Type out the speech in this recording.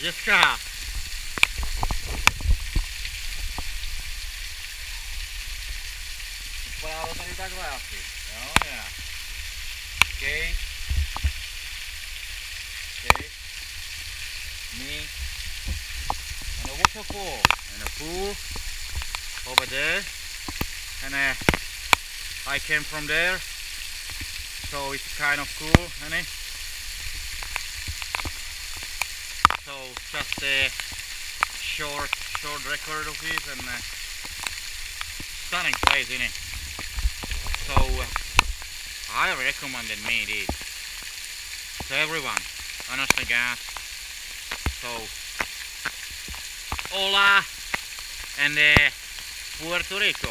děcka. Vypadá to tady takhle asi. Jo, yeah. Okay. Okay. Me and a waterfall and a pool over there, and I came from there, so it's kind of cool, isn't it? So just a short record of it, and stunning place, isn't it? So I recommended me this to everyone, honestly guys. So hola and Puerto Rico.